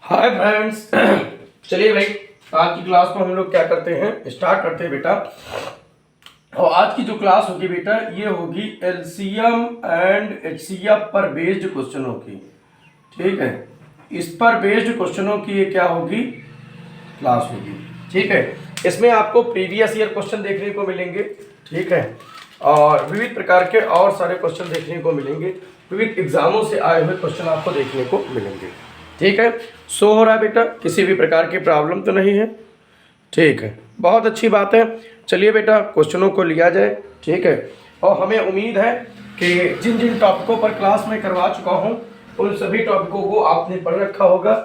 Hi friends. चलिए भाई, आज की क्लास को हम लोग क्या करते हैं, स्टार्ट करते हैं बेटा। और आज की जो क्लास होगी बेटा, ये होगी एलसीएम एंड एचसीएफ पर बेस्ड क्वेश्चनों की। ठीक है, इस पर बेस्ड क्वेश्चनों की ये क्या होगी, क्लास होगी। ठीक है, इसमें आपको प्रीवियस ईयर क्वेश्चन देखने को मिलेंगे। ठीक है, और विविध प्रकार के और सारे क्वेश्चन देखने को मिलेंगे। विविध एग्जामों से आए हुए क्वेश्चन आपको देखने को मिलेंगे। ठीक है, शो हो रहा है बेटा, किसी भी प्रकार की प्रॉब्लम तो नहीं है। ठीक है, बहुत अच्छी बात है। चलिए बेटा, क्वेश्चनों को लिया जाए। ठीक है, और हमें उम्मीद है कि जिन जिन टॉपिकों पर क्लास में करवा चुका हूँ उन सभी टॉपिकों को आपने पढ़ रखा होगा।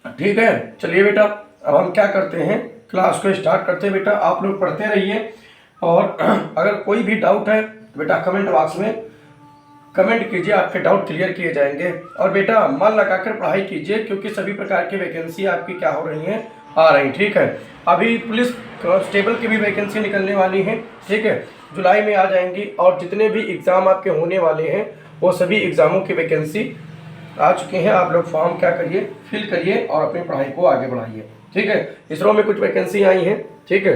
ठीक है, चलिए बेटा, अब हम क्या करते हैं, क्लास को स्टार्ट करते हैं। बेटा आप लोग पढ़ते रहिए, और अगर कोई भी डाउट है बेटा कमेंट बॉक्स में कमेंट कीजिए, आपके डाउट क्लियर किए जाएंगे। और बेटा मन लगाकर पढ़ाई कीजिए, क्योंकि सभी प्रकार की वैकेंसी आपकी क्या हो रही हैं, आ रही। ठीक है, अभी पुलिस कांस्टेबल की भी वैकेंसी निकलने वाली है। ठीक है, जुलाई में आ जाएंगी, और जितने भी एग्ज़ाम आपके होने वाले हैं वो सभी एग्ज़ामों की वैकेंसी आ चुके हैं। आप लोग फॉर्म क्या करिए, फिल करिए और अपनी पढ़ाई को आगे बढ़ाइए। ठीक है, इसरो में कुछ वैकेंसी आई हैं। ठीक है,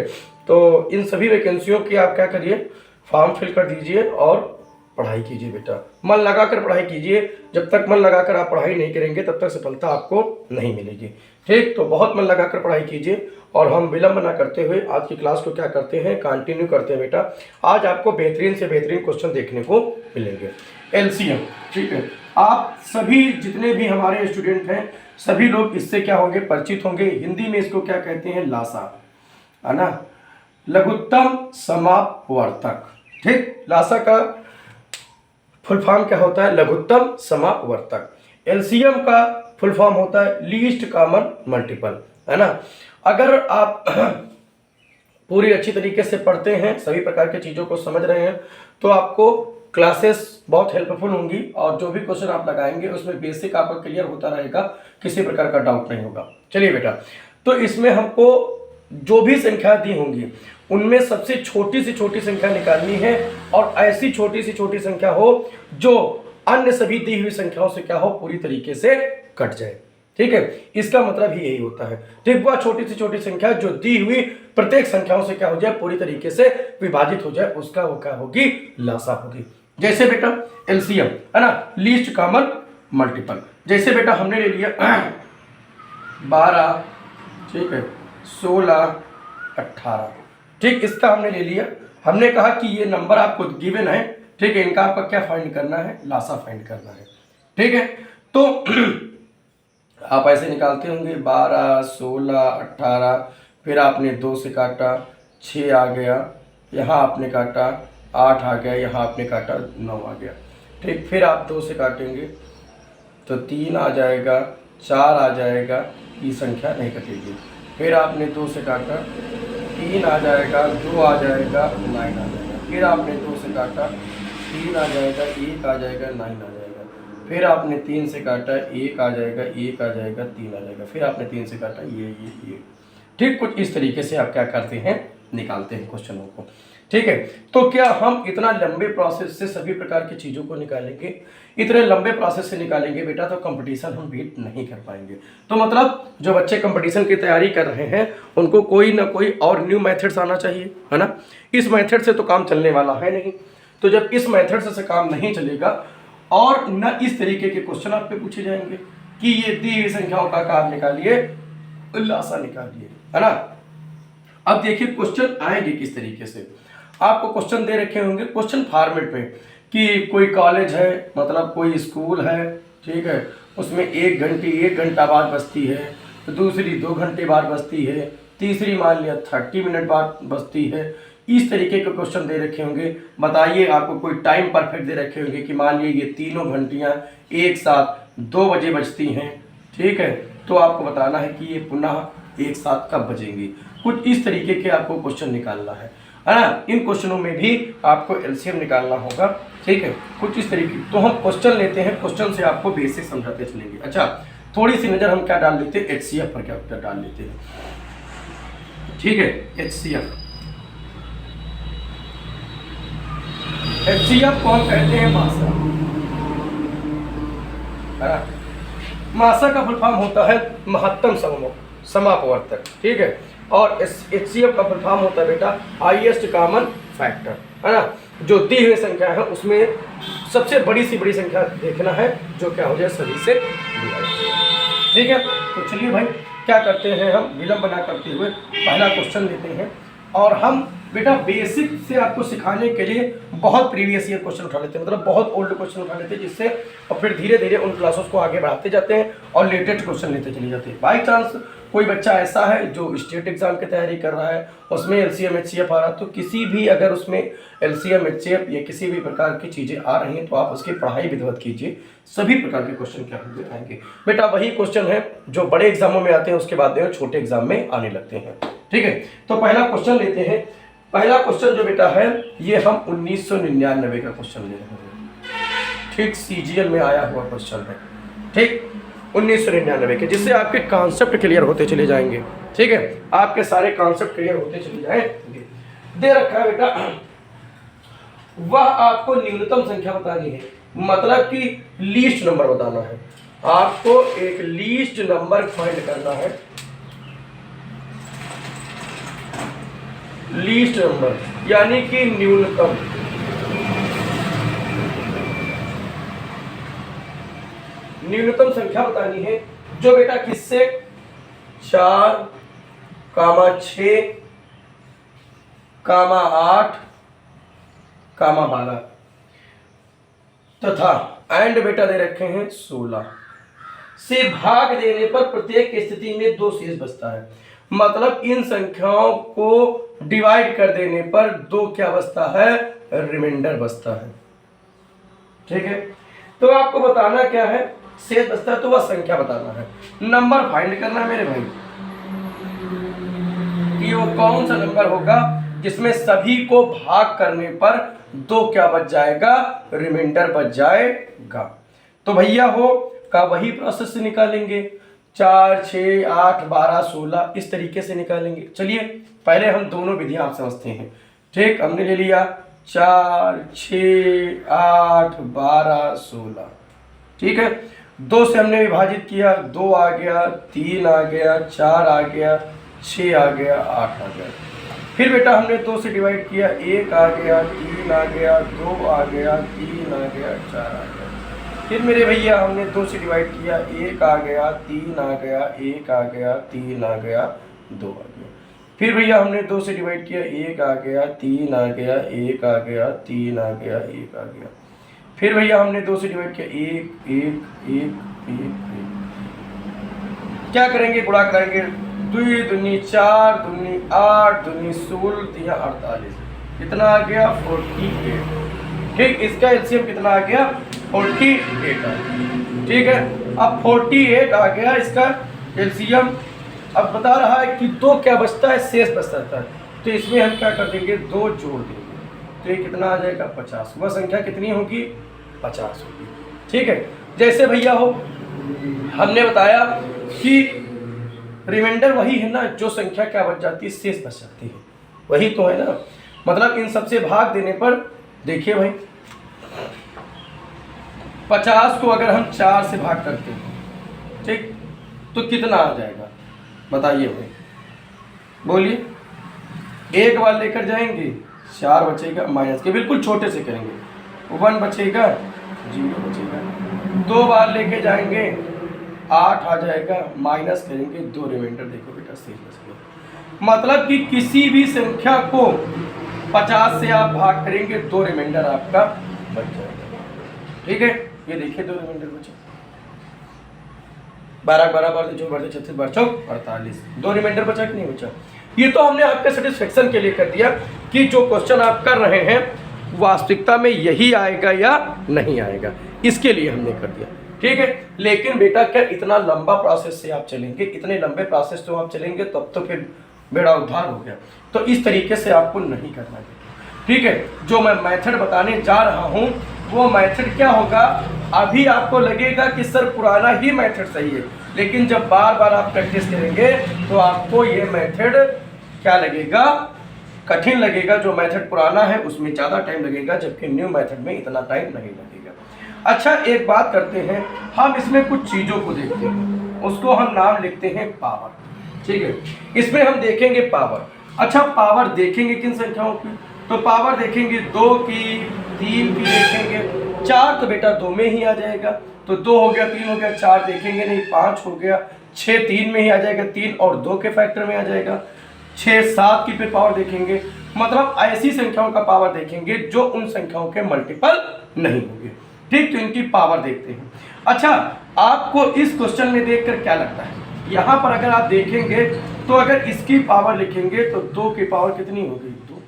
तो इन सभी वैकेंसियों की आप क्या करिए, फॉर्म फिल कर दीजिए और पढ़ाई कीजिए। बेटा मन लगाकर पढ़ाई कीजिए, जब तक मन लगाकर आप पढ़ाई नहीं करेंगे तब तक सफलता आपको नहीं मिलेगी। ठीक, तो बहुत मन लगाकर पढ़ाई कीजिए, और हम विलंब ना करते हुए आज की क्लास को क्या करते हैं, कंटिन्यू करते हैं। बेटा आज आपको बेहतरीन से बेहतरीन क्वेश्चन देखने को मिलेंगे। एलसीएम, ठीक है, आप सभी जितने भी हमारे स्टूडेंट हैं सभी लोग इससे क्या होंगे, परिचित होंगे। हिंदी में इसको क्या कहते हैं, लासा, है ना, लघुत्तम समापवर्तक। ठीक, लासा का फुल फॉर्म क्या होता है, लघुत्तम समापवर्तक। एलसीएम का फुल फॉर्म होता है लीस्ट कॉमन मल्टीपल, है ना। अगर आप पूरी अच्छी तरीके से पढ़ते हैं, सभी प्रकार की चीज़ों को समझ रहे हैं, तो आपको क्लासेस बहुत हेल्पफुल होंगी, और जो भी क्वेश्चन आप लगाएंगे उसमें बेसिक आपका क्लियर होता रहेगा, किसी प्रकार का डाउट नहीं होगा। चलिए बेटा, तो इसमें हमको जो भी संख्या दी होंगी उनमें सबसे छोटी से छोटी संख्या निकालनी है, और ऐसी छोटी से छोटी संख्या हो जो अन्य सभी दी हुई संख्याओं से क्या हो, पूरी तरीके से कट जाए। ठीक है, इसका मतलब ही यही होता है। ठीक, वह छोटी से छोटी संख्या जो दी हुई प्रत्येक संख्याओं से क्या हो जाए, पूरी तरीके से विभाजित हो जाए, उसका वो क्या होगी, लासा होगी। जैसे बेटा एलसीएम, है ना, लीस्ट कॉमन मल्टीपल। जैसे बेटा हमने ले लिया 12, ठीक है, 16, 18। ठीक, इसका हमने ले लिया। हमने कहा कि ये नंबर आपको गिवन है। ठीक है, इनका आपका क्या फाइंड करना है, लासा फाइंड करना है। ठीक है, तो आप ऐसे निकालते होंगे 12, 16, 18, फिर आपने 2 से काटा, 6 आ गया, यहाँ आपने काटा 8 आ गया, यहाँ आपने काटा 9 आ गया। ठीक, फिर आप 2 से काटेंगे तो 3 आ जाएगा, 4 आ जाएगा, ये संख्या नहीं कटेगी। फिर आपने 2 से काटा, 3 आ जाएगा, 2 आ जाएगा, 9 आ जाएगा। फिर आपने 2 से काटा, 3 आ जाएगा, 1 आ जाएगा, 9 आ जाएगा। फिर आपने 3 से काटा, 1 आ जाएगा, 1 आ जाएगा, 3 आ जाएगा। फिर आपने 3 से काटा, ये। ठीक, कुछ इस तरीके से आप क्या करते हैं, निकालते हैं क्वेश्चनों को। ठीक है, तो क्या हम इतना लंबे प्रोसेस से सभी प्रकार की चीज़ों को निकालेंगे, इतने लंबे प्रोसेस से निकालेंगे बेटा, तो कंपटीशन हम बीट नहीं कर पाएंगे। तो मतलब जो बच्चे कंपटीशन की तैयारी कर रहे हैं उनको कोई ना कोई और न्यू मेथड्स आना चाहिए, है ना। इस मेथड से तो काम चलने वाला है नहीं। तो जब इस मेथड से काम नहीं चलेगा, और न इस तरीके के क्वेश्चन आप पे पूछे जाएंगे कि ये दी हुई संख्याओं का कार निकालिए, लासा निकालिए, है ना। अब देखिए क्वेश्चन आएंगे किस तरीके से। आपको क्वेश्चन दे रखे होंगे क्वेश्चन फॉर्मेट में, कि कोई कॉलेज है, मतलब कोई स्कूल है, ठीक है, उसमें 1 घंटा बाद बजती है, तो दूसरी 2 घंटे बाद बजती है, तीसरी मान लिया 30 मिनट बाद बजती है। इस तरीके के क्वेश्चन दे रखे होंगे। बताइए, आपको कोई टाइम परफेक्ट दे रखे होंगे कि मान लीजिए ये तीनों घंटियाँ एक साथ 2 बजे बजती हैं। ठीक है, तो आपको बताना है कि ये पुनः एक साथ कब बजेंगी। कुछ इस तरीके के आपको क्वेश्चन निकालना है ना। इन क्वेश्चनों में भी आपको एलसीएम निकालना होगा। ठीक है, कुछ इस तरीके। तो हम क्वेश्चन लेते हैं, क्वेश्चन से आपको बेसिक समझाते चलेंगे। अच्छा, थोड़ी सी नज़र हम क्या डाल लेते हैं, एचसीएफ पर क्या डाल लेते हैं। ठीक है, एचसीएफ कौन कहते हैं, भाषा, है ना। मासा का फुल फॉर्म होता है महत्तम समापवर्तक, ठीक है। और HCF का फुल फॉर्म होता है बेटा हाईएस्ट कॉमन फैक्टर, है ना। जो दी हुई संख्या है उसमें सबसे बड़ी से बड़ी संख्या देखना है जो क्या हो जाए सभी से डिवाइड, ठीक है। तो चलिए भाई क्या करते हैं, हम विलंब ना करते हुए पहला क्वेश्चन लेते हैं। और हम बेटा बेसिक से आपको सिखाने के लिए बहुत प्रीवियस ईयर क्वेश्चन उठा लेते हैं, मतलब बहुत ओल्ड क्वेश्चन उठा लेते हैं, जिससे और फिर धीरे धीरे उन क्लासेस को आगे बढ़ाते जाते हैं और लेटेस्ट क्वेश्चन लेते चले जाते हैं। बाई चांस कोई बच्चा ऐसा है जो स्टेट एग्जाम की तैयारी कर रहा है, उसमें LCM HCF आ रहा है, तो किसी भी अगर उसमें LCM HCF या किसी भी प्रकार की चीज़ें आ रही हैं तो आप उसकी पढ़ाई विधिवत कीजिए, सभी प्रकार के क्वेश्चन क्या होंगे आएंगे। बेटा वही क्वेश्चन है जो बड़े एग्जामों में आते हैं, उसके बाद में छोटे एग्जाम में आने लगते हैं, ठीक है। तो पहला क्वेश्चन लेते हैं। पहला क्वेश्चन जो बेटा है ये हम 1999 का क्वेश्चन ले रहे हैं, ठीक। CGL में आया हुआ क्वेश्चन है, ठीक, 1999 के, जिससे आपके कॉन्सेप्ट क्लियर होते चले जाएंगे, ठीक है। आपके सारे कॉन्सेप्ट क्लियर होते चले जाएंगे। दे रखा है बेटा, वह आपको न्यूनतम संख्या बतानी है, मतलब कि लीस्ट नंबर बताना है। आपको एक लीस्ट नंबर फाइंड करना है, लीस्ट नंबर यानी कि न्यूनतम, न्यूनतम संख्या बतानी है जो बेटा किससे 4, 6, 8, 12 तथा एंड बेटा दे रखे हैं 16 से भाग देने पर प्रत्येक स्थिति में 2 शेष बचता है। मतलब इन संख्याओं को डिवाइड कर देने पर 2 क्या बचता है, रिमाइंडर बचता है, ठीक है। तो आपको बताना क्या है, शेष बचता है तो वह संख्या बताना है, नंबर फाइंड करना है मेरे भाई कि वो कौन सा नंबर होगा जिसमें सभी को भाग करने पर 2 क्या बच जाएगा, रिमाइंडर बच जाएगा। तो भैया हो का वही प्रोसेस से निकालेंगे, 4, 6, 8, 12, 16 इस तरीके से निकालेंगे। चलिए पहले हम दोनों विधियां आप समझते हैं, ठीक। हमने ले लिया 4, 6, 8, 12, 16, ठीक है। 2 से हमने विभाजित किया, 2 आ गया, 3 आ गया, 4 आ गया, 6 आ गया, 8 आ गया। फिर बेटा हमने 2 से डिवाइड किया, 1 आ गया, 3 आ गया, 2 आ गया, 3 आ गया, 4 आ गया। फिर मेरे भैया हमने 2 से डिवाइड किया, 1 आ गया, 3 आ गया, 1 आ गया, 3 आ गया, 2 आ गया। फिर भैया हमने 2 से डिवाइड किया, 1 आ गया, 3 आ गया, 1 आ गया, 3 आ गया, 1 आ गया। फिर भैया हमने 2 से डिवाइड किया, 1 1 1 1 1। क्या करेंगे, गुणा करेंगे, 2 दूनी 4, दूनी 8, दूनी 16, 3 48, कितना आ गया 48, ठीक। इसका LCM कितना आ गया 48 आ गया, ठीक है। अब 48 आ गया इसका LCM। अब बता रहा है कि 2 क्या बचता है, शेष बचता है, तो इसमें हम क्या कर देंगे, 2 जोड़ देंगे, तो ये कितना आ जाएगा 50। वह संख्या कितनी होगी, 50 होगी, ठीक है। जैसे भैया हो हमने बताया कि रिमाइंडर वही है ना जो संख्या क्या बच जाती है, शेष बच जाती है, वही तो है ना। मतलब इन सबसे भाग देने पर देखिए भाई 50 को अगर हम 4 से भाग करते हैं, ठीक, तो कितना आ जाएगा बताइए भाई, बोलिए। एक बार लेकर जाएंगे 4 बचेगा, माइनस के बिल्कुल छोटे से करेंगे, 1 बचेगा, 0 बचेगा। 2 बार लेके जाएंगे 8 आ जाएगा, माइनस करेंगे 2 रिमाइंडर, देखो बेटा शेष बच गया। मतलब कि किसी भी संख्या को 50 से आप भाग करेंगे 2 रिमाइंडर आपका बच जाएगा, ठीक है। ये देखिए 2 रिमाइंडर बचे, 12 12 12 जो 36 12 48, 2 रिमाइंडर बचा कि नहीं बचा। ये तो हमने आपके सेटिस्फेक्शन के लिए कर दिया कि जो क्वेश्चन आप कर रहे हैं वास्तविकता में यही आएगा या नहीं आएगा, इसके लिए हमने कर दिया, ठीक है। लेकिन बेटा क्या इतना लंबा प्रोसेस से आप चलेंगे, इतने लंबे प्रोसेस तो आप चलेंगे तब तो फिर बेड़ा उद्धार हो गया। तो इस तरीके से आपको नहीं करना है, ठीक है। जो मैं मेथड बताने जा रहा हूँ वो मेथड क्या होगा, अभी आपको लगेगा कि सर पुराना ही मेथड सही है, लेकिन जब बार बार आप प्रैक्टिस करेंगे तो आपको ये मेथड क्या लगेगा, कठिन लगेगा। जो मेथड पुराना है उसमें ज़्यादा टाइम लगेगा, जबकि न्यू मेथड में इतना टाइम नहीं लगेगा। अच्छा एक बात करते हैं, हम इसमें कुछ चीज़ों को देखते हैं, उसको हम नाम लिखते हैं पावर। ठीक है, इसमें हम देखेंगे पावर। अच्छा पावर देखेंगे किन संख्याओं की, तो पावर देखेंगे 2 की, 3 की देखेंगे, 4 तो बेटा 2 में ही आ जाएगा, तो 2 हो गया, 3 हो गया, 4 देखेंगे नहीं, 5 हो गया, 6 3 में ही आ जाएगा, 3 और 2 के फैक्टर में आ जाएगा, 6 7 की पे पावर देखेंगे, मतलब ऐसी संख्याओं का पावर देखेंगे जो उन संख्याओं के मल्टीपल नहीं होंगे। ठीक, तो इनकी पावर देखते हैं। अच्छा आपको इस क्वेश्चन में देखकर क्या लगता है, यहाँ पर अगर आप देखेंगे तो अगर इसकी पावर लिखेंगे तो 2 की पावर कितनी होगी, 2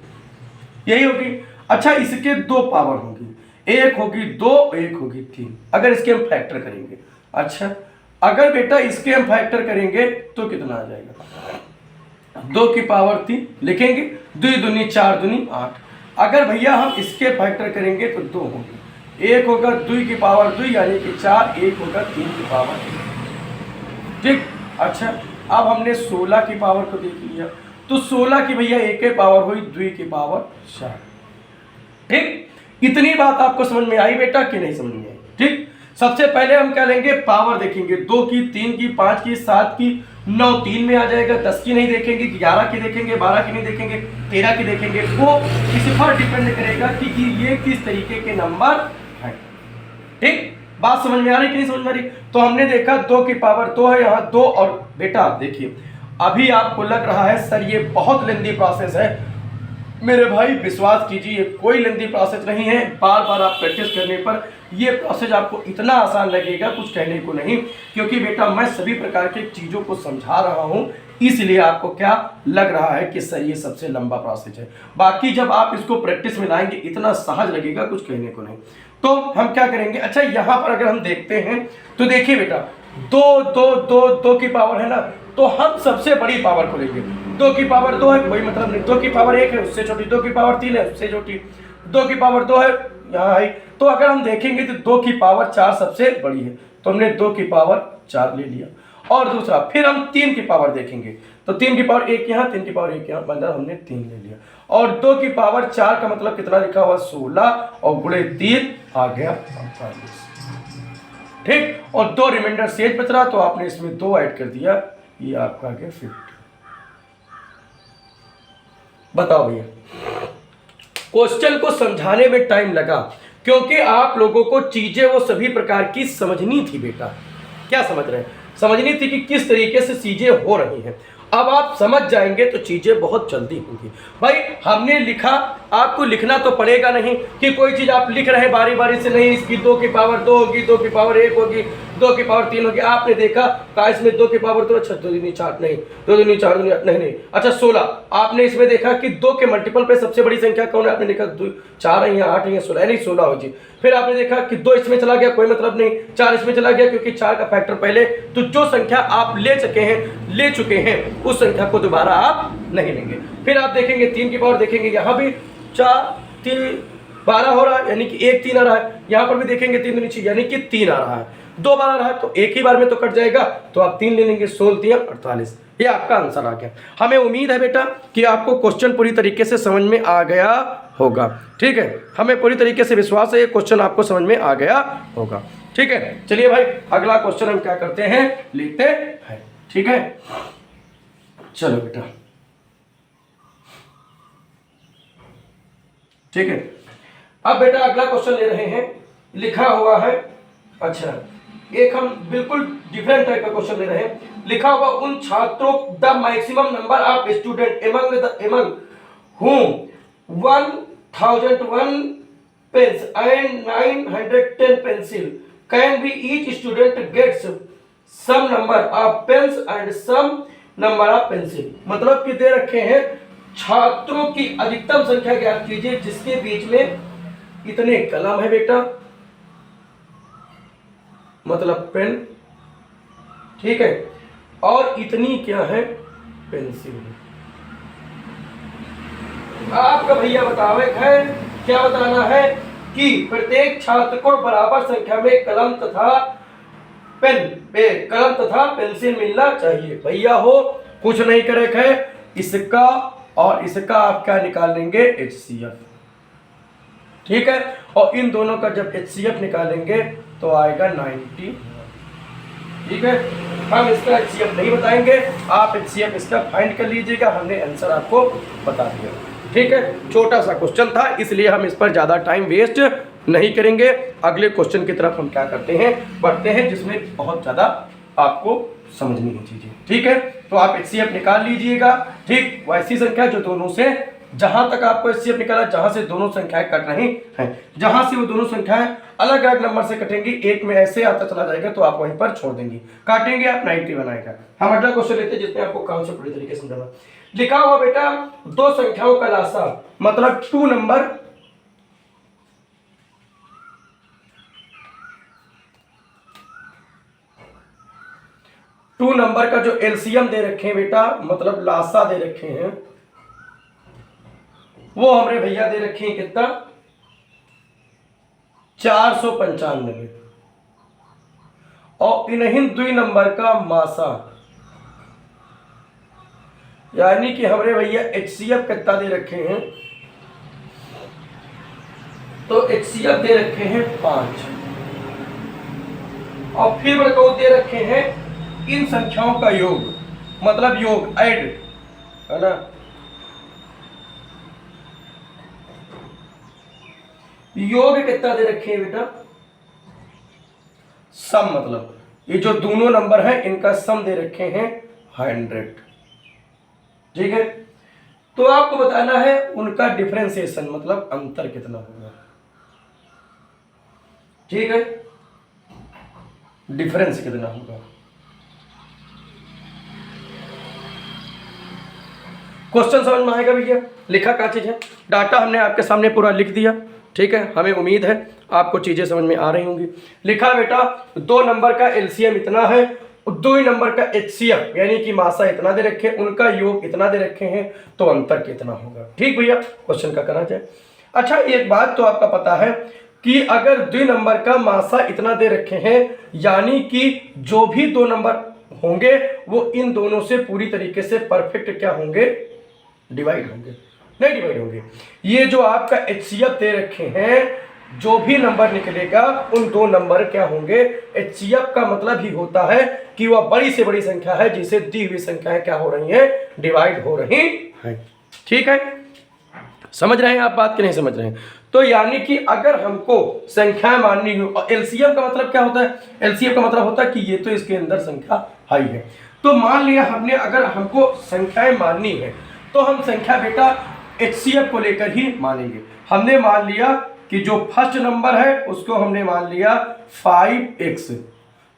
यही होगी। अच्छा इसके 2 पावर होगी, एक होगी 2, एक होगी 3, अगर इसके हम फैक्टर करेंगे। अच्छा अगर बेटा इसके हम फैक्टर करेंगे तो कितना आ जाएगा, 2 की पावर 3 लिखेंगे, 2 दूनी 4 दूनी 8। अगर भैया हम इसके फैक्टर करेंगे तो 2 होगी, एक होगा 2 की पावर 2 यानी कि 4, एक होगा 3 की पावर 1। ठीक, अच्छा अब हमने 16 की पावर को देख लिया, तो 16 की भैया एक पावर हुई 2 की पावर 4। ठीक, इतनी बात आपको समझ में आई बेटा कि नहीं समझ में आई। ठीक, सबसे पहले हम क्या लेंगे, पावर देखेंगे, 2 की, 3 की, 5 की, 7 की, 9 3 में आ जाएगा, 10 की नहीं देखेंगे, 11 की देखेंगे, 12 की नहीं देखेंगे, 13 की देखेंगे। वो इस पर डिपेंड करेगा कि ये किस तरीके के नंबर है। ठीक, बात समझ में आ रही कि नहीं समझ में आ रही। तो हमने देखा 2 की पावर 2 है, यहाँ 2, और बेटा देखिए अभी आपको लग रहा है सर ये बहुत लेंदी प्रोसेस है, मेरे भाई विश्वास कीजिए कोई लेंदी प्रोसेस नहीं है। बार बार आप प्रैक्टिस करने पर ये प्रोसेस आपको इतना आसान लगेगा कुछ कहने को नहीं, क्योंकि बेटा मैं सभी प्रकार के चीज़ों को समझा रहा हूँ, इसलिए आपको क्या लग रहा है कि सर ये सबसे लंबा प्रोसेस है। बाकी जब आप इसको प्रैक्टिस में लाएंगे इतना सहज लगेगा कुछ कहने को नहीं। तो हम क्या करेंगे, अच्छा यहाँ पर अगर हम देखते हैं तो देखिए बेटा 2 की पावर है ना, तो हम सबसे बड़ी पावर को लेंगे। 2 की पावर 2 है कोई मतलब नहीं, 2 की पावर 1 है उससे छोटी, 2 की पावर 3 है उससे छोटी, 2 की पावर 2 है यहाँ है। तो अगर हम देखेंगे तो 2 की पावर 4 सबसे बड़ी है, तो हमने 2 की पावर 4 ले लिया। और दूसरा फिर हम 3 की पावर देखेंगे, तो 3 की पावर 1 यहाँ, 3 की पावर 1 यहाँ, मतलब हमने 3 ले लिया। और 2 की पावर 4 का मतलब कितना लिखा हुआ 16, और गुणे 3 आ गया 45। ठीक, और 2 रिमाइंडर शेष बच रहा, तो आपने इसमें 2 ऐड कर दिया, ये आपका आ गया 50। बताओ भैया, क्वेश्चन को समझाने में टाइम लगा क्योंकि आप लोगों को चीजें वो सभी प्रकार की समझनी थी बेटा। क्या समझ रहे हैं, समझनी थी कि किस तरीके से चीजें हो रही हैं। अब आप समझ जाएंगे तो चीजें बहुत जल्दी होंगी। भाई हमने लिखा, आपको लिखना तो पड़ेगा नहीं कि कोई चीज आप लिख रहे हैं बारी बारी से, नहीं इसकी 2 की पावर 2 होगी, 2 की पावर 1 होगी, 2 की पावर 3 होगी। आपने देखा कहा इसमें 2 की पावर 2, अच्छा 2 दूनी 4 नहीं, 2 दूनी 4 दूनी 8 नहीं, अच्छा 16। आपने इसमें देखा कि 2 के मल्टीपल पे सबसे बड़ी संख्या कौन है, आपने देखा 4 है या 8 है या 16 नहीं 16 हो जी। फिर आपने देखा कि 2 इसमें चला गया कोई मतलब नहीं, 4 इसमें चला गया क्योंकि 4 का फैक्टर पहले, तो जो संख्या आप ले चुके हैं उस संख्या को दोबारा आप नहीं लेंगे। फिर आप देखेंगे 3 की पावर देखेंगे, यहाँ भी 4 3 12 हो रहा है यानी कि 1 3 आ रहा है, यहाँ पर भी देखेंगे 3 नीचे यानी कि 3 आ रहा है, 2 बार आ रहा है तो एक ही बार में तो कट जाएगा, तो आप 3 ले लेंगे, 16 3 48। ये आपका आंसर आ गया। हमें उम्मीद है बेटा कि आपको क्वेश्चन पूरी तरीके से समझ में आ गया होगा। ठीक है, हमें पूरी तरीके से विश्वास है ये क्वेश्चन आपको समझ में आ गया होगा। ठीक है, चलिए भाई अगला क्वेश्चन हम क्या करते हैं, लेते हैं। ठीक है, चलो बेटा, ठीक है। अब बेटा अगला क्वेश्चन ले रहे हैं, लिखा हुआ है, अच्छा एक हम बिल्कुल डिफरेंट टाइप का क्वेश्चन ले रहे हैं। लिखा हुआ उन छात्रों the maximum number of student among whom 1001 pens and 910 pencil can be each student gets some number of pens and some number of pencil। मतलब कि दे रखे हैं छात्रों की अधिकतम संख्या ज्ञात कीजिए जिसके बीच में इतने कलम है बेटा, मतलब पेन, ठीक है, और इतनी क्या है पेंसिल है। आपका भैया बतावे है, क्या बताना है कि प्रत्येक छात्र को बराबर संख्या में कलम तथा पेंसिल मिलना चाहिए। भैया हो कुछ नहीं करे है, इसका और इसका आप क्या निकाल लेंगे, HCF। ठीक है। और इन दोनों का जब HCF निकालेंगे तो आएगा 90। ठीक है, हम इसका HCF नहीं बताएंगे, आप HCF इसका फाइंड कर लीजिएगा, हमने आंसर आपको बता दिया। ठीक है, छोटा सा क्वेश्चन था इसलिए हम इस पर ज़्यादा टाइम वेस्ट नहीं करेंगे। अगले क्वेश्चन की तरफ हम क्या करते हैं, बढ़ते हैं, जिसमें बहुत ज़्यादा आपको समझनी है चीज़ें। ठीक है, तो आप HCF निकाल लीजिएगा। ठीक, वो ऐसी संख्या जो दोनों से, जहां तक आपको HCF निकाला जहां से दोनों संख्याएं कट रही हैं, जहां से वो दोनों संख्याएं अलग अलग नंबर से कटेंगी, एक में ऐसे आता चला जाएगा तो आप वहीं पर छोड़ देंगे, काटेंगे आप 90 बनाएगा। हम अगला क्वेश्चन लेते हैं जिसमें आपको कॉन्सेप्ट पूरी तरीके से समझाना। लिखा हुआ बेटा दो संख्याओं का लासा, मतलब 2 नंबर का जो एलसीएम दे रखे हैं बेटा, मतलब लासा दे रखे हैं, वो हमरे भैया दे रखे हैं कितना, 495। और इन्हीं 2 नंबर का मासा, यानी कि हमरे भैया HCF कितना दे रखे हैं, तो HCF दे रखे हैं 5। और फिर बड़को दे रखे हैं इन संख्याओं का योग, मतलब योग, ऐड, है ना। योग कितना दे रखे हैं बेटा, सम, मतलब ये जो दोनों नंबर हैं इनका सम दे रखे हैं 100। ठीक है, तो आपको बताना है उनका डिफरेंशिएशन, मतलब अंतर कितना होगा। ठीक है, डिफरेंस कितना होगा। क्वेश्चन समझ में आएगा भैया। लिखा क्या चीज है, डाटा हमने आपके सामने पूरा लिख दिया। ठीक है, हमें उम्मीद है आपको चीजें समझ में आ रही होंगी। लिखा बेटा 2 नंबर का एलसीएम इतना है, 2 नंबर का HCF यानी कि मासा इतना दे रखे, उनका योग इतना दे रखे हैं, तो अंतर कितना होगा। ठीक भैया, क्वेश्चन का करना चाहिए। अच्छा, एक बात तो आपका पता है कि अगर 2 नंबर का मासा इतना दे रखे हैं, यानी कि जो भी 2 नंबर होंगे वो इन दोनों से पूरी तरीके से परफेक्ट क्या होंगे, डिवाइड होंगे, नहीं डिवाइड होंगे। ये जो आपका HCF दे रखे हैं, जो भी नंबर निकलेगा उन 2 नंबर क्या होंगे, HCF का मतलब ही होता है कि वह बड़ी से बड़ी संख्या है जिसे दी हुई संख्याएं क्या हो रही हैं, डिवाइड हो रही हैं। ठीक है, समझ रहे हैं आप बात कि नहीं समझ रहे हैं। तो यानी कि अगर हमको संख्याएं माननी हो, और एलसीएम का मतलब क्या होता है, एलसीएम का मतलब होता है कि ये तो इसके अंदर संख्या हाई है। तो मान लिया हमने, अगर हमको संख्याएं माननी है तो हम संख्या बेटा HCF को लेकर ही मानेंगे। हमने मान लिया कि जो फर्स्ट नंबर है उसको हमने मान लिया 5x,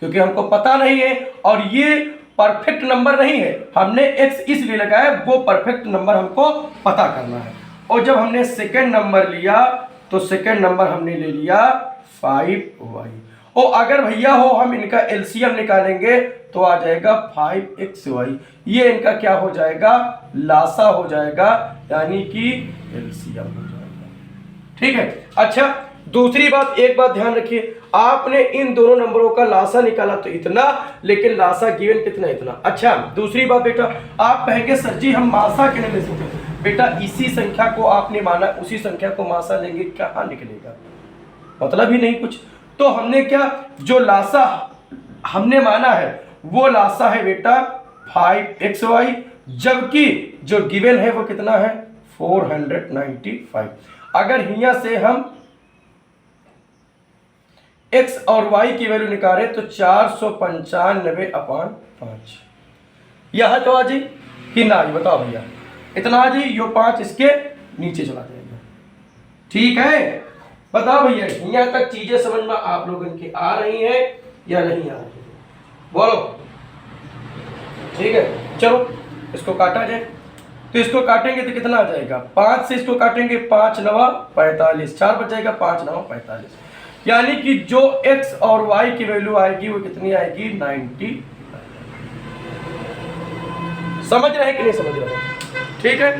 क्योंकि हमको पता नहीं है और ये परफेक्ट नंबर नहीं है, हमने x इसलिए लगाया, वो परफेक्ट नंबर हमको पता करना है। और जब हमने सेकंड नंबर लिया तो सेकंड नंबर हमने ले लिया 5y। और अगर भैया हो हम इनका एलसीएम निकालेंगे तो आ जाएगा 5xy, ये इनका क्या हो जाएगा, लासा हो जाएगा, यानी कि एलसीएम हो जाएगा। ठीक है। अच्छा, दूसरी बात, एक बात ध्यान रखिए, आपने इन दोनों नंबरों का लासा निकाला तो इतना, लेकिन लासा गिवन कितना, इतना। अच्छा, दूसरी बात बेटा, आप कहेंगे सर जी हम मासा क्यों नहीं ले सकते, बेटा इसी संख्या को आपने माना, उसी संख्या को मासा लेंगे, कहाँ निकलेगा, मतलब ही नहीं कुछ। तो हमने क्या, जो लासा हमने माना है वो लासा है बेटा 5xy, जबकि जो गिवन है वो कितना है 495। अगर यहाँ से हम x और y की वैल्यू निकाले तो 495/5, यह तो आ जी कि ना, बताओ भैया, इतना आ जी, यो 5 इसके नीचे चला जाएगा। ठीक है, बताओ भैया यहाँ तक चीजें समझ में आप लोगों की आ रही हैं या नहीं आ रही है, बोलो। ठीक है, चलो इसको काटा जाए। तो इसको काटेंगे तो कितना आ जाएगा, 5 से इसको काटेंगे, 5 9 45, 4 बच जाएगा, 5 9 45, यानी कि जो x और y की वैल्यू आएगी वो कितनी आएगी, 90। समझ रहे हैं कि नहीं समझ रहे हैं। ठीक है,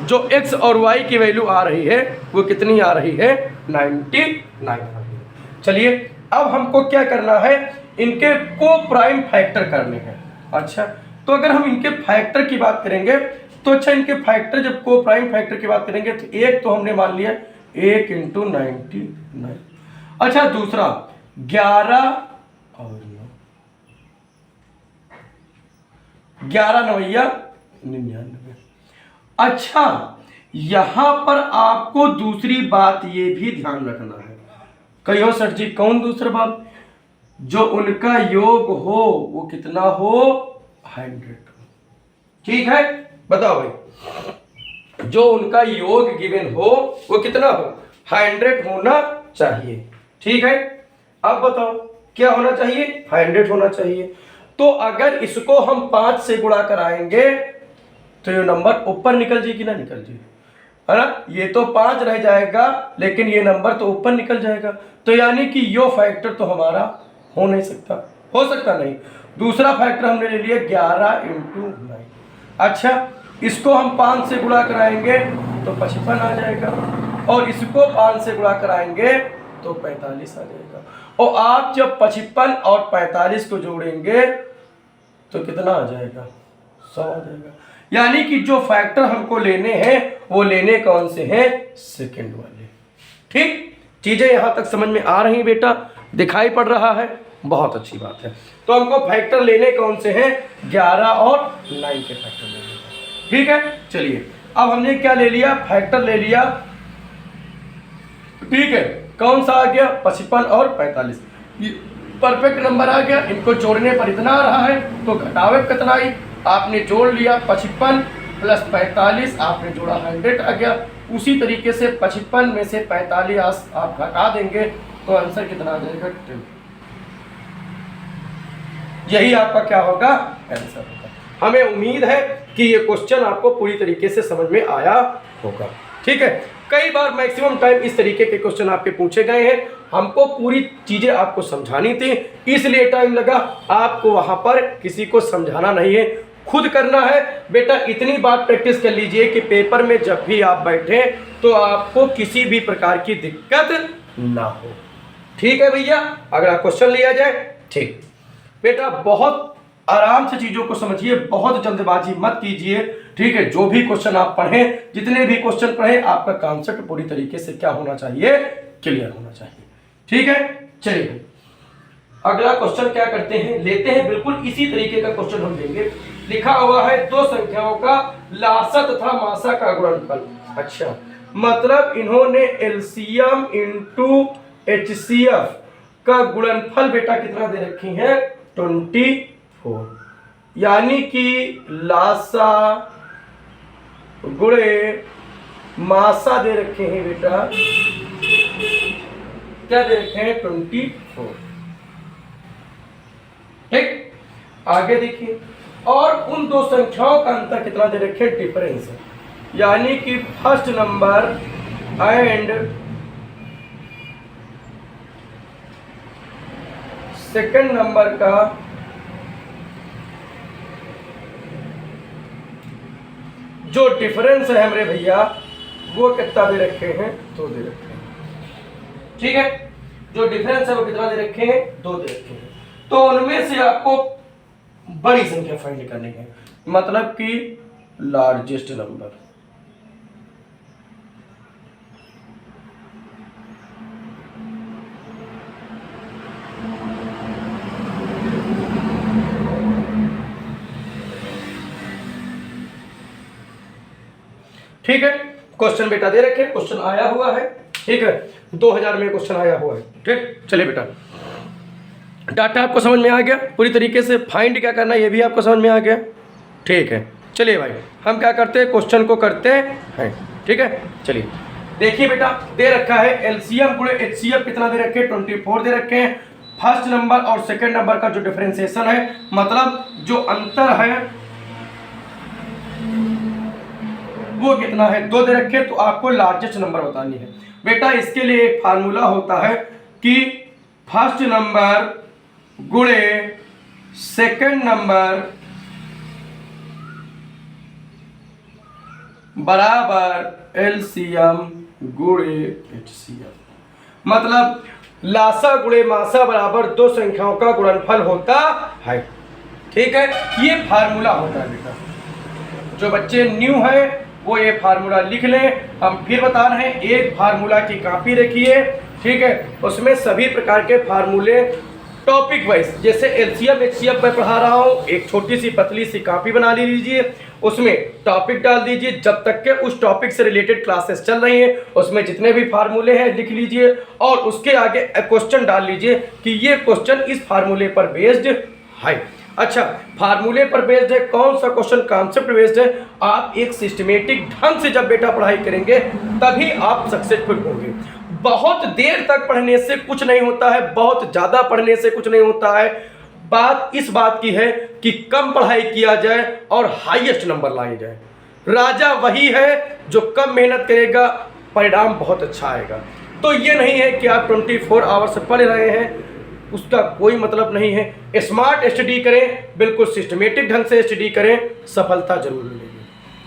जो x और y की वैल्यू आ रही है वो कितनी आ रही है, 99। चलिए अब हमको क्या करना है, इनके को प्राइम फैक्टर करने हैं। अच्छा, तो अगर हम इनके फैक्टर की बात करेंगे तो अच्छा, इनके फैक्टर, जब को प्राइम फैक्टर की बात करेंगे तो एक तो हमने मान लिया 1 इंटू 99। अच्छा दूसरा 11 और 11 नवैया 99। अच्छा यहां पर आपको दूसरी बात ये भी ध्यान रखना है। कहियो सर जी कौन दूसरा बात? जो उनका योग हो वो कितना हो? 100 हो। ठीक है, बताओ भाई, जो उनका योग गिवन हो वो कितना हो? 100 होना चाहिए। ठीक है, अब बताओ क्या होना चाहिए? 100 होना चाहिए। तो अगर इसको हम 5 से गुणा कराएंगे तो ये नंबर ऊपर निकल जाएगी ना निकल जाएगी, है ना? ये तो 5 रह जाएगा लेकिन ये नंबर तो ऊपर निकल जाएगा। तो यानी कि यो फैक्टर तो हमारा हो नहीं सकता, हो सकता नहीं। दूसरा फैक्टर हमने ले लिया 11 इंटू 9। अच्छा इसको हम 5 से गुणा कराएंगे तो 55 आ जाएगा, और इसको 5 से गुणा कराएंगे तो 45 आ जाएगा। और आप जब 55 और 45 को जोड़ेंगे तो कितना आ जाएगा? 100 आ जाएगा। यानी कि जो फैक्टर हमको लेने हैं वो लेने कौन से हैं? सेकंड वाले। ठीक, चीजें यहां तक समझ में आ रही बेटा? दिखाई पड़ रहा है? बहुत अच्छी बात है। तो हमको फैक्टर लेने कौन से हैं? 11 और 9 के फैक्टर लेने हैं। ठीक है, चलिए अब हमने क्या ले लिया? फैक्टर ले लिया। ठीक है, कौन सा आ गया? 55 और 45। परफेक्ट नंबर आ गया। इनको जोड़ने पर इतना आ रहा है तो घटावे कितना आई? आपने जोड़ लिया 55 प्लस 45, आपने जोड़ा 100 आ गया। उसी तरीके से 55 में से 45 आप घटा देंगे तो आंसर कितना आ जाएगा? 10। यही आपका क्या होगा? आंसर होगा। हमें उम्मीद है कि ये क्वेश्चन आपको पूरी तरीके से समझ में आया होगा। ठीक है, कई बार मैक्सिमम टाइम इस तरीके के क्वेश्चन आपके पूछे गए हैं। हमको पूरी चीजें आपको समझानी थी इसलिए टाइम लगा। आपको वहां पर किसी को समझाना नहीं है, खुद करना है। बेटा इतनी बात प्रैक्टिस कर लीजिए कि पेपर में जब भी आप बैठे तो आपको किसी भी प्रकार की दिक्कत ना हो। ठीक है भैया, अगला क्वेश्चन लिया जाए। ठीक बेटा, बहुत आराम से चीजों को समझिए, बहुत जल्दबाजी मत कीजिए। ठीक है, जो भी क्वेश्चन आप पढ़ें, जितने भी क्वेश्चन पढ़ें, आपका कॉन्सेप्ट पूरी तरीके से क्या होना चाहिए? क्लियर होना चाहिए। ठीक है, चलिए अगला क्वेश्चन क्या करते हैं, लेते हैं। बिल्कुल इसी तरीके का क्वेश्चन हम लेंगे। लिखा हुआ है दो संख्याओं का लासा तथा मासा का गुणनफल। अच्छा मतलब इन्होंने एलसीएम इंटू एचसीएफ का गुणनफल बेटा कितना दे रखी है? 24। यानी कि लासा गुणे मासा दे रखे हैं बेटा, क्या दे रखे हैं? 24। ठीक, आगे देखिए। और उन दो संख्याओं का अंतर कितना दे रखे? डिफरेंस है। यानी कि first number and second number का जो डिफरेंस है हमारे भैया वो कितना दे रखे हैं? 2 दे रखे हैं। ठीक है, जो डिफरेंस है वो कितना दे रखे हैं? 2 दे रखे हैं। तो उनमें से आपको बड़ी संख्या फाइंड करनी है, मतलब कि लार्जेस्ट नंबर। ठीक है, क्वेश्चन बेटा दे रखे, क्वेश्चन आया हुआ है। ठीक है, 2000 में क्वेश्चन आया हुआ है। ठीक, चलिए बेटा डाटा आपको समझ में आ गया पूरी तरीके से। फाइंड क्या करना है ये भी आपको समझ में आ गया। ठीक है, चलिए भाई हम क्या करते हैं, क्वेश्चन को करते हैं। ठीक है, चलिए देखिए बेटा दे रखा है एलसीएम गुणे एचसीएफ कितना दे रखे हैं? 24 दे रखे हैं। फर्स्ट नंबर और सेकंड नंबर का जो डिफरेंशिएशन है, मतलब जो अंतर है वो कितना है? 2 दे रखे। तो आपको लार्जेस्ट नंबर बतानी है बेटा। इसके लिए एक फार्मूला होता है कि फर्स्ट नंबर गुणे सेकंड नंबर बराबर एलसीएम गुणे एचसीएफ। मतलब लासा गुणे मासा बराबर 2 संख्याओं का गुणनफल होता है। ठीक है, ये फार्मूला होता है बेटा। जो बच्चे न्यू है वो ये फार्मूला लिख लें। हम फिर बता रहे हैं, एक फार्मूला की कॉपी रखिए, ठीक है, उसमें सभी प्रकार के फार्मूले टॉपिक वाइज, जैसे एलसीएम एचसीएफ मैं पढ़ा रहा हूँ, एक छोटी सी पतली सी कॉपी बना लीजिए, उसमें टॉपिक डाल दीजिए, जब तक के उस टॉपिक से रिलेटेड क्लासेस चल रही हैं उसमें जितने भी फार्मूले हैं लिख लीजिए, और उसके आगे क्वेश्चन डाल लीजिए कि ये क्वेश्चन इस फार्मूले पर बेस्ड है। अच्छा, फार्मूले पर बेस्ड है, कौन सा क्वेश्चन कॉन्सेप्ट बेस्ड है। आप एक सिस्टमेटिक ढंग से जब बेटा पढ़ाई करेंगे तभी आप सक्सेसफुल होंगे। बहुत देर तक पढ़ने से कुछ नहीं होता है, बहुत ज़्यादा पढ़ने से कुछ नहीं होता है। बात इस बात की है कि कम पढ़ाई किया जाए और हाईएस्ट नंबर लाए जाए। राजा वही है जो कम मेहनत करेगा, परिणाम बहुत अच्छा आएगा। तो ये नहीं है कि आप 24 आवर्स पढ़ रहे हैं, उसका कोई मतलब नहीं है। स्मार्ट स्टडी करें, बिल्कुल सिस्टमेटिक ढंग से स्टडी करें, सफलता जरूर मिलेगी।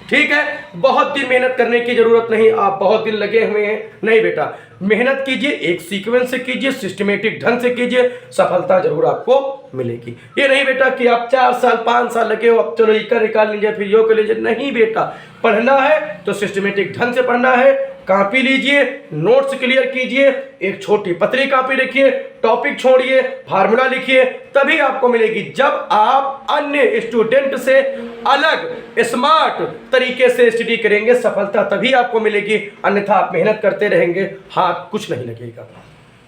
ठीक है, बहुत दिन मेहनत करने की जरूरत नहीं, आप बहुत दिन लगे हुए हैं, नहीं बेटा, मेहनत कीजिए, एक सीक्वेंस से कीजिए, सिस्टमेटिक ढंग से कीजिए, सफलता जरूर आपको मिलेगी। ये नहीं बेटा कि आप 4 साल 5 साल लगे हो, अब चलो ये कर निकाल लीजिए फिर यो कर लीजिए, नहीं बेटा, पढ़ना है तो सिस्टमेटिक ढंग से पढ़ना है। कॉपी लीजिए, नोट्स क्लियर कीजिए, एक छोटी पतली कॉपी रखिए, टॉपिक छोड़िए, फार्मूला लिखिए, तभी आपको मिलेगी। जब आप अन्य स्टूडेंट से अलग स्मार्ट तरीके से स्टडी करेंगे, सफलता तभी आपको मिलेगी, अन्यथा आप मेहनत करते रहेंगे, हाथ कुछ नहीं लगेगा।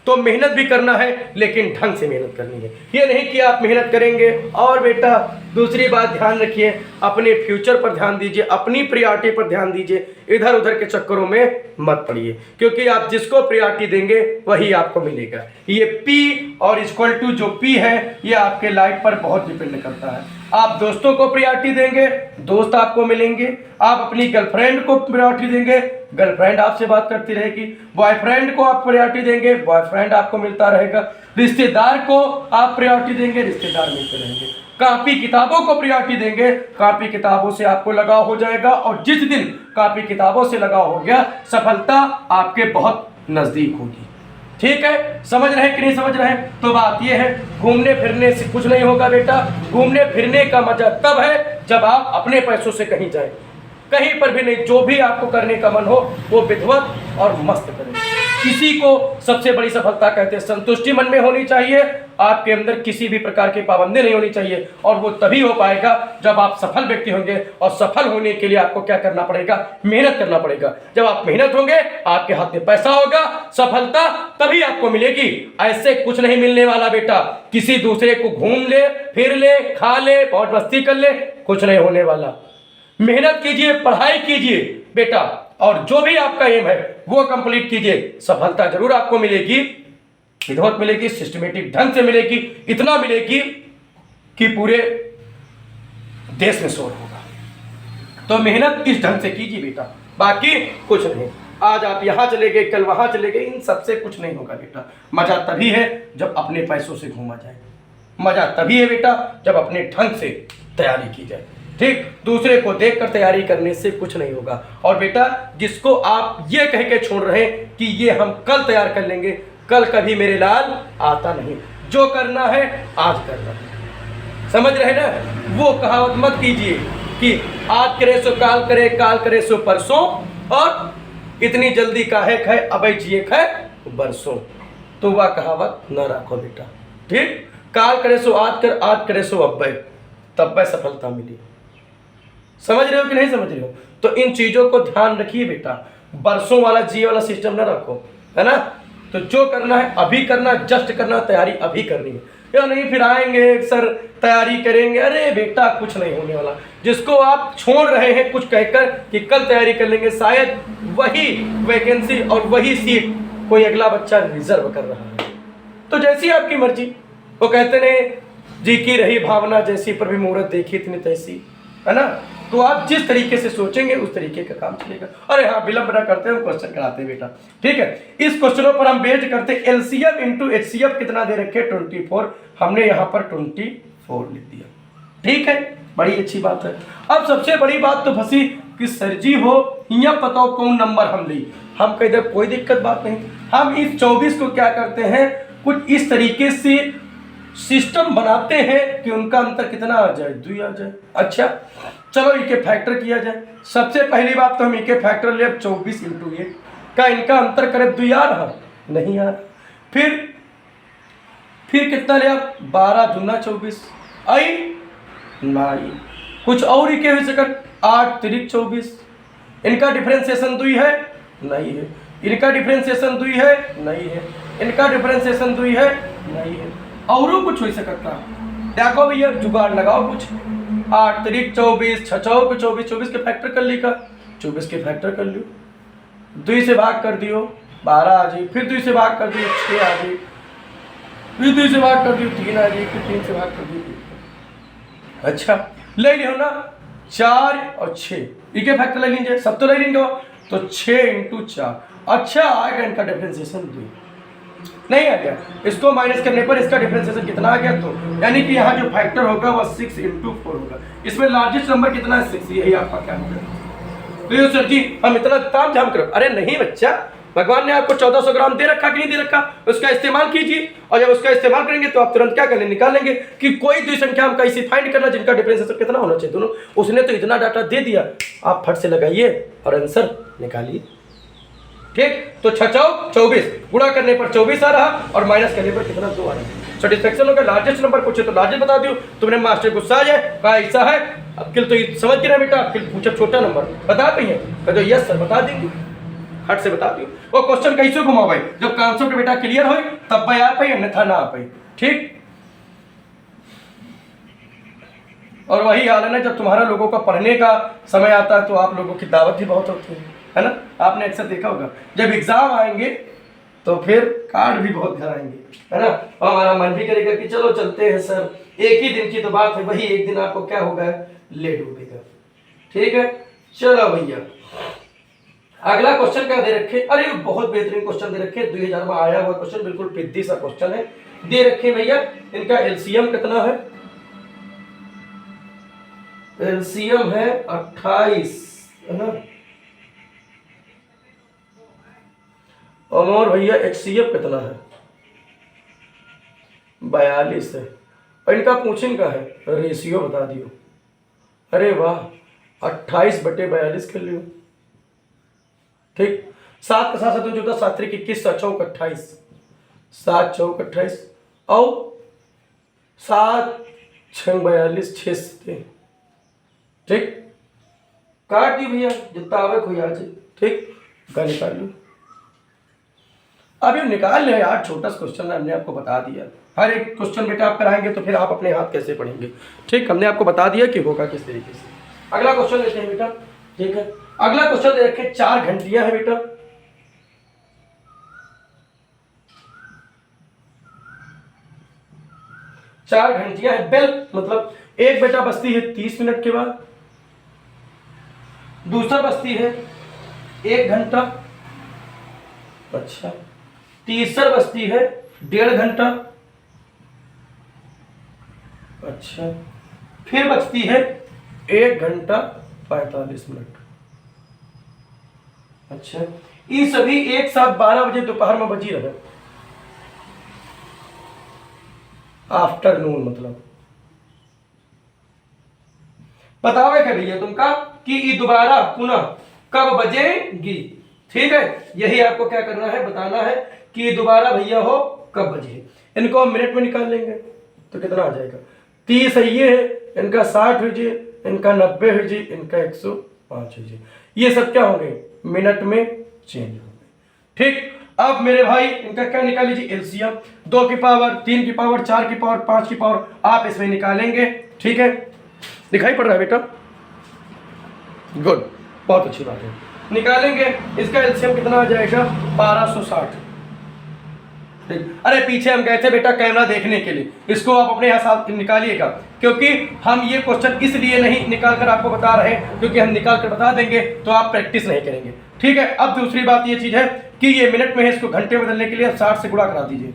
तो मेहनत भी करना है, लेकिन ढंग से मेहनत करनी है, ये नहीं कि आप मेहनत करेंगे। और बेटा दूसरी बात ध्यान रखिए, अपने फ्यूचर पर ध्यान दीजिए, अपनी प्रायोरिटी पर ध्यान दीजिए, इधर उधर के चक्करों में मत पड़िए, क्योंकि आप जिसको प्रायोरिटी देंगे वही आपको मिलेगा। ये P और इक्वल टू जो P है, ये आपके लाइफ पर बहुत डिपेंड करता है। आप दोस्तों को प्रायोरिटी देंगे, दोस्त आपको मिलेंगे। आप अपनी गर्लफ्रेंड को प्रायोरिटी देंगे, गर्लफ्रेंड आपसे बात करती रहेगी। बॉयफ्रेंड को आप प्रायोरिटी देंगे, बॉयफ्रेंड आपको मिलता रहेगा। रिश्तेदार को आप प्रायोरिटी देंगे, रिश्तेदार मिलते रहेंगे। कॉपी किताबों को प्रायोरिटी देंगे, कॉपी किताबों से आपको लगाव हो जाएगा, और जिस दिन कॉपी किताबों से लगाव हो गया, सफलता आपके बहुत नजदीक होगी। ठीक है, समझ रहे हैं कि नहीं समझ रहे हैं। तो बात यह है, घूमने फिरने से कुछ नहीं होगा बेटा। घूमने फिरने का मजा तब है जब आप अपने पैसों से कहीं जाएं, कहीं पर भी नहीं। जो भी आपको करने का मन हो वो विधिवत और मस्त करें। किसी को सबसे बड़ी सफलता कहते हैं, संतुष्टि मन में होनी चाहिए, आपके अंदर किसी भी प्रकार की पाबंदी नहीं होनी चाहिए, और वो तभी हो पाएगा जब आप सफल व्यक्ति होंगे। और सफल होने के लिए आपको क्या करना पड़ेगा, मेहनत करना पड़ेगा। जब आप मेहनत होंगे, आपके हाथ में पैसा होगा, सफलता तभी आपको मिलेगी। ऐसे कुछ नहीं मिलने वाला बेटा, किसी दूसरे को घूम ले, फिर ले, खा ले, बहुत मस्ती कर ले, कुछ नहीं होने वाला। मेहनत कीजिए, पढ़ाई कीजिए बेटा, और जो भी आपका एम है वो कंप्लीट कीजिए, सफलता जरूर आपको मिलेगी, विधिवत मिलेगी, सिस्टमेटिक ढंग से मिलेगी, इतना मिलेगी कि पूरे देश में शोर होगा। तो मेहनत इस ढंग से कीजिए बेटा, बाकी कुछ नहीं। आज आप यहाँ चले गए, कल वहाँ चले गए, इन सबसे कुछ नहीं होगा बेटा। मजा तभी है जब अपने पैसों से घूमा जाए, मजा तभी है बेटा जब अपने ढंग से तैयारी की जाए। ठीक, दूसरे को देखकर तैयारी करने से कुछ नहीं होगा। और बेटा जिसको आप ये कह के छोड़ रहे हैं कि ये हम कल तैयार कर लेंगे, कल कभी मेरे लाल आता नहीं। जो करना है आज करना है, समझ रहे ना। वो कहावत मत कीजिए कि आज करे सो काल करे, काल करे सो परसों, और इतनी जल्दी काहे खाए अबे जिए खाए बरसों। तो वह कहावत न रखो बेटा। ठीक, काल करे सो आज कर, आज करे सो अब्बे, तब वह सफलता मिली। समझ रहे हो कि नहीं समझ रहे हो। तो इन चीजों को ध्यान रखिए बेटा, बरसों वाला जी वाला सिस्टम ना रखो, है ना। तो जो करना है अभी करना, जस्ट करना, तैयारी अभी करनी है, या नहीं फिर आएंगे सर तैयारी करेंगे, अरे बेटा कुछ नहीं होने वाला। जिसको आप छोड़ रहे हैं कुछ कहकर कि कल तैयारी कर लेंगे, शायद वही वैकेंसी और वही सीट कोई अगला बच्चा रिजर्व कर रहा है। तो जैसी आपकी मर्जी। वो कहते नहीं, जी की रही भावना जैसी, पर भी मुहूर्त देखी इतनी तैसी, है ना। तो आप जिस तरीके से सोचेंगे उस तरीके का काम चलेगा। अरे हाँ, विलंब न करते हम क्वेश्चन कराते हैं बेटा। ठीक है, इस क्वेश्चनों पर हम बेस्ड करते हैं। एलसीएम इंटू एचसीएफ कितना दे रखे, 24, हमने यहाँ पर 24 लिख दिया। ठीक है, बड़ी अच्छी बात है। अब सबसे बड़ी बात तो फंसी कि सर जी हो यहाँ पता कौन नंबर हम ली। हम कहते कोई दिक्कत बात नहीं, हम इस 24 को क्या करते हैं, कुछ इस तरीके से सिस्टम बनाते हैं कि उनका अंतर कितना आ जाए, 2 आ जाए। अच्छा चलो इनके फैक्टर किया जाए। सबसे पहली बात तो हम इनके फैक्टर ले 24 इंटू 8 का इनका अंतर करें 2 आ रहा नहीं आ रहा। फिर कितना ले आप 12 दूना 24 आई नहीं। कुछ और ही कह सकते 8 तिरिक 24 इनका डिफरेंशिएशन 2 है नहीं है। इनका डिफरेंशिएशन 2 है नहीं है। इनका डिफरेंशिएशन 2 है नहीं है। और कुछ हो सकता देखो भैया जुगाड़ लगाओ कुछ। 8 तिरिक 24 6 चौक 24 24 के फैक्टर कर ली का 24 के फैक्टर कर लियो 2 से भाग कर दियो 12 आ जाए। फिर 2 से भाग कर दियो 6 आ जाए। फिर 2 से भाग कर दियो 3 आ जाए। फिर 3 से भाग कर दियो। अच्छा ले लियो ना 4 और 6 इनके फैक्टर ले लीजिए सब तो ले लेंगे तो 6 इंटू 4। अच्छा आएगा इनका डिफरेंशिएशन 2 नहीं आ गया। इसको माइनस करने पर इसका डिफरेंशिएशन कितना आ गया तो यानी कि यहाँ जो फैक्टर होगा वह 6 इंटू 4 होगा। इसमें लार्जेस्ट नंबर कितना है 6 यही आपका क्या होगा। तो सर जी हम इतना ताम झाम करो अरे नहीं बच्चा भगवान ने आपको 1400 ग्राम दे रखा कि नहीं दे रखा उसका इस्तेमाल कीजिए और जब उसका इस्तेमाल करेंगे तो आप तुरंत क्या करेंगे निकाल लेंगे कि कोई दो संख्या हम कैसे फाइंड करना जिनका डिफरेंशिएशन कितना होना चाहिए दोनों। उसने तो इतना डाटा दे दिया आप फट से लगाइए और आंसर निकालिए। ठीक तो 6 चौक 24 गुणा करने पर 24 आ रहा और माइनस करने पर कितना 2 आ रहा। सेटिस्फेक्शन हो गया। लार्जेस्ट नंबर पूछे तो लार्जेस्ट बता दियो। तुमने मास्टर गुस्सा आ जाए कहा ऐसा है अब किल तो समझ के ना बेटा किल पूछे छोटा नंबर बता पाइए कह दो यस सर बता देंगे हट से बता दियो। वो क्वेश्चन कैसे घुमाओ भाई जब कॉन्सेप्ट बेटा क्लियर हो तब भाई आ पाई अन्यथा ना आ पाई। ठीक और वही हाल है ना जब तुम्हारा लोगों का पढ़ने का समय आता है तो आप लोगों की दावत भी बहुत होती है ना। आपने अक्सर देखा होगा जब एग्जाम आएंगे तो फिर कार्ड भी बहुत घर आएंगे है ना और हमारा मन भी करेगा कि चलो चलते हैं सर। एक ही दिन की तो बात है वही एक दिन आपको क्या होगा ले डूबेगा। ठीक है चलो भैया अगला क्वेश्चन क्या दे रखे अरे बहुत बेहतरीन क्वेश्चन दे रखे 2000 में आया हुआ क्वेश्चन बिल्कुल पिद्दी सा क्वेश्चन है दे रखे भैया। इनका एलसीएम कितना है एलसीएम है 28 है ना और भैया एचसीएफ कितना है 42 है और इनका पूछिन का है रेशियो बता दियो। अरे वाह 28/42 कर लियो। ठीक 7 के साथ 14 7 3 21 7 चौक 28 7 चौक 28 और 7 6 42 6 से ठीक काट दी भैया जितना आवे कोई आ जाए। ठीक का निकाल लो अब ये निकाल ले यार छोटा सा क्वेश्चन हमने आपको बता दिया। हर एक क्वेश्चन बेटा आप कराएंगे तो फिर आप अपने हाथ कैसे पढ़ेंगे। ठीक हमने आपको बता दिया कि होगा किस तरीके से। अगला क्वेश्चन लेते हैं बेटा। ठीक है अगला क्वेश्चन दे रखे 4 घंटियां हैं बेटा। चार घंटियां हैं बेल मतलब एक बेटा बजती है 30 मिनट के बाद दूसरा बजती है 1 घंटा। अच्छा तीसरा बजती है 1.5 घंटा। अच्छा फिर बजती है 1 घंटा 45 मिनट। अच्छा ये सभी एक साथ 12 बजे दोपहर में बजी रहे आफ्टरनून मतलब बतावे क्या भैया तुमका कि ये दोबारा पुनः कब बजेगी। ठीक है यही आपको क्या करना है बताना है कि दोबारा भैया हो कब बजे। इनको हम मिनट में निकाल लेंगे तो कितना आ जाएगा 30 है ये है इनका 60 हो जी इनका 90 हो जी इनका 105 हो जी ये सब क्या होंगे मिनट में चेंज होंगे। ठीक अब मेरे भाई इनका क्या निकाल लीजिए एलसीएम 2 की पावर 3 की पावर 4 की पावर 5 की पावर आप इसमें निकालेंगे। ठीक है दिखाई पड़ रहा है बेटा गुड बहुत अच्छी बात है निकालेंगे। इसका एलसीएम कितना आ जाएगा 1260। अरे पीछे हम गए थे बेटा कैमरा देखने के लिए इसको आप अपने यहाँ साथ निकालिएगा क्योंकि हम ये क्वेश्चन इसलिए नहीं निकाल कर आपको बता रहे हैं क्योंकि हम निकाल कर बता देंगे तो आप प्रैक्टिस नहीं करेंगे। ठीक है अब दूसरी बात ये चीज है कि ये मिनट में है इसको घंटे बदलने के लिए आप 60 से गुणा करा दीजिए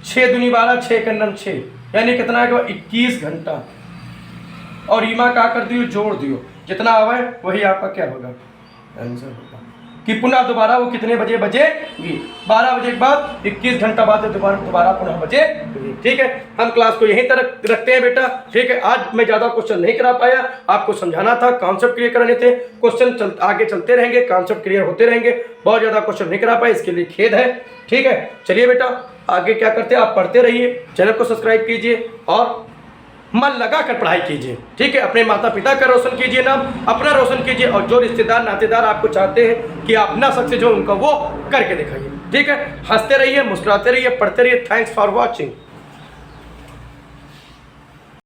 6 दूनी 12 6 के 6 यानी कितना है 21 घंटा और ईमा का कर दियो जोड़ दियो जितना आवे वही आपका क्या होगा आंसर होगा। कि पुनः दोबारा वो कितने बजे बजेगी, 12 बजे के बाद 21 घंटा बाद दोबारा पुनः बजेगी। ठीक है, हम क्लास को यहीं तक रखते हैं बेटा। ठीक है, आज मैं ज़्यादा क्वेश्चन नहीं करा पाया, आपको समझाना था, कॉन्सेप्ट क्लियर कराने थे। क्वेश्चन आगे चलते रहेंगे, कॉन्सेप्ट क्लियर होते रहेंगे, बहुत ज़्यादा क्वेश्चन नहीं करा पाए, इसके लिए खेद है। ठीक है, चलिए बेटा आगे क्या करते हैं, आप पढ़ते रहिए, चैनल को सब्सक्राइब कीजिए और मन लगा कर पढ़ाई कीजिए। ठीक है, अपने माता पिता का रोशन कीजिए, नाम अपना रोशन कीजिए, और जो रिश्तेदार नातेदार आपको चाहते हैं कि आप अपना सक्सेस हो उनका वो करके दिखाइए। ठीक है, हंसते रहिए, मुस्कुराते रहिए, पढ़ते रहिए। Thanks for watching.